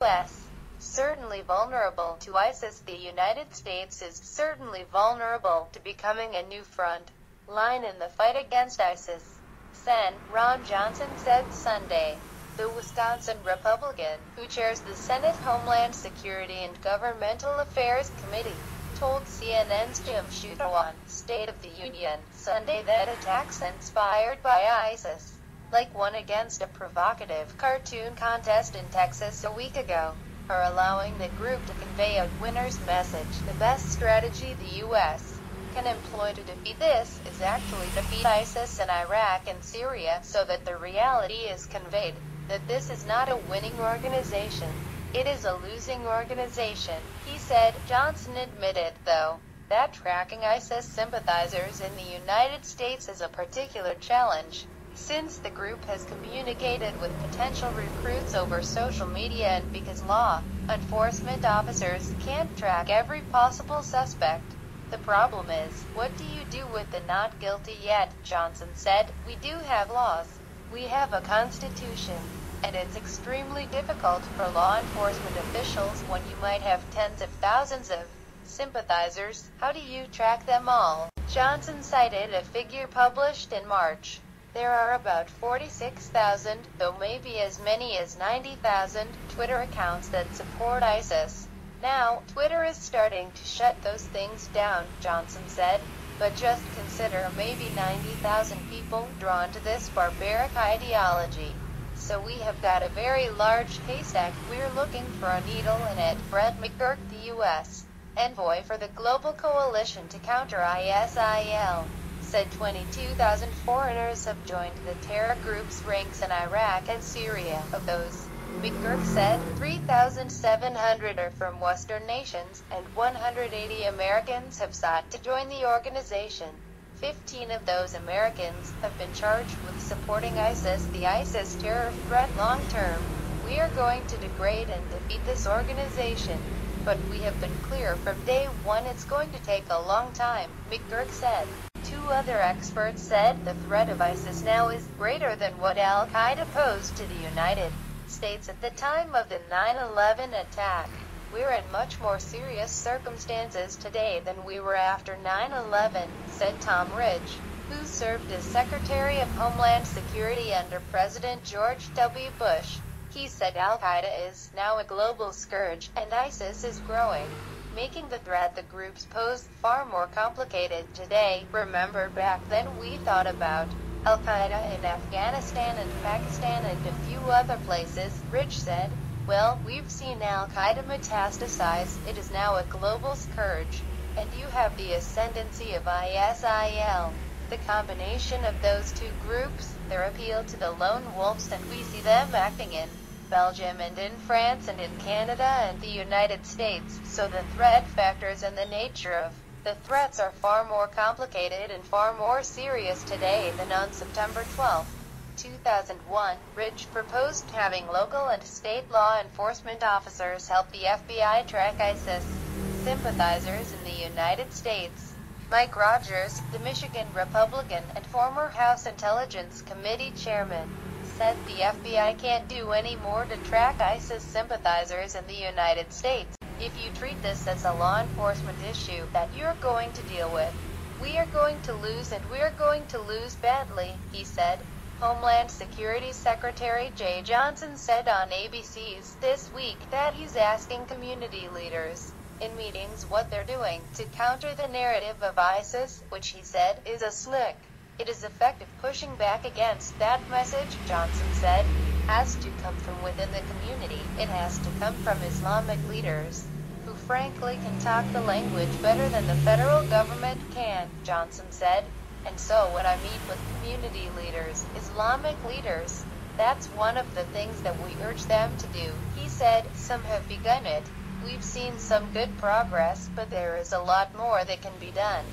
U.S. certainly vulnerable to ISIS. The United States is certainly vulnerable to becoming a new front line in the fight against ISIS, Sen. Ron Johnson said Sunday. The Wisconsin Republican, who chairs the Senate Homeland Security and Governmental Affairs Committee, told CNN's Jim Sciutto on State of the Union Sunday that attacks inspired by ISIS, like one against a provocative cartoon contest in Texas a week ago, are allowing the group to convey a winner's message. The best strategy the U.S. can employ to defeat this is actually defeat ISIS in Iraq and Syria, so that the reality is conveyed that this is not a winning organization. It is a losing organization, he said. Johnson admitted, though, that tracking ISIS sympathizers in the United States is a particular challenge, since the group has communicated with potential recruits over social media and because law enforcement officers can't track every possible suspect. The problem is, what do you do with the not guilty yet? Johnson said. We do have laws. We have a constitution. And it's extremely difficult for law enforcement officials when you might have tens of thousands of sympathizers. How do you track them all? Johnson cited a figure published in March. There are about 46,000, though maybe as many as 90,000, Twitter accounts that support ISIS. Now, Twitter is starting to shut those things down, Johnson said. But just consider maybe 90,000 people drawn to this barbaric ideology. So we have got a very large haystack. We're looking for a needle in it. Brett McGurk, the U.S. envoy for the Global Coalition to Counter ISIL, said 22,000 foreigners have joined the terror group's ranks in Iraq and Syria. Of those, McGurk said, 3,700 are from Western nations, and 180 Americans have sought to join the organization. 15 of those Americans have been charged with supporting ISIS, the ISIS terror threat long term. We are going to degrade and defeat this organization. But we have been clear from day one it's going to take a long time, McGurk said. Two other experts said the threat of ISIS now is greater than what al-Qaeda posed to the United States at the time of the 9/11 attack. We're in much more serious circumstances today than we were after 9/11, said Tom Ridge, who served as Secretary of Homeland Security under President George W. Bush. He said al-Qaeda is now a global scourge, and ISIS is growing, making the threat the groups pose far more complicated today. Remember, back then we thought about al-Qaeda in Afghanistan and Pakistan and a few other places, Ridge said. Well, we've seen al-Qaeda metastasize. It is now a global scourge. And you have the ascendancy of ISIL. The combination of those two groups, their appeal to the lone wolves, and we see them acting in Belgium and in France and in Canada and the United States. So the threat factors and the nature of the threats are far more complicated and far more serious today than on September 12, 2001, Ridge proposed having local and state law enforcement officers help the FBI track ISIS sympathizers in the United States. Mike Rogers, the Michigan Republican and former House Intelligence Committee chairman, said the FBI can't do any more to track ISIS sympathizers in the United States. If you treat this as a law enforcement issue that you're going to deal with, we are going to lose, and we're going to lose badly, he said. Homeland Security Secretary Jay Johnson said on ABC's This Week that he's asking community leaders in meetings what they're doing to counter the narrative of ISIS, which he said is a slick. It is effective. Pushing back against that message, Johnson said, has to come from within the community. It has to come from Islamic leaders, who frankly can talk the language better than the federal government can, Johnson said. And so when I meet with community leaders, Islamic leaders, that's one of the things that we urge them to do. He said, some have begun it. We've seen some good progress, but there is a lot more that can be done.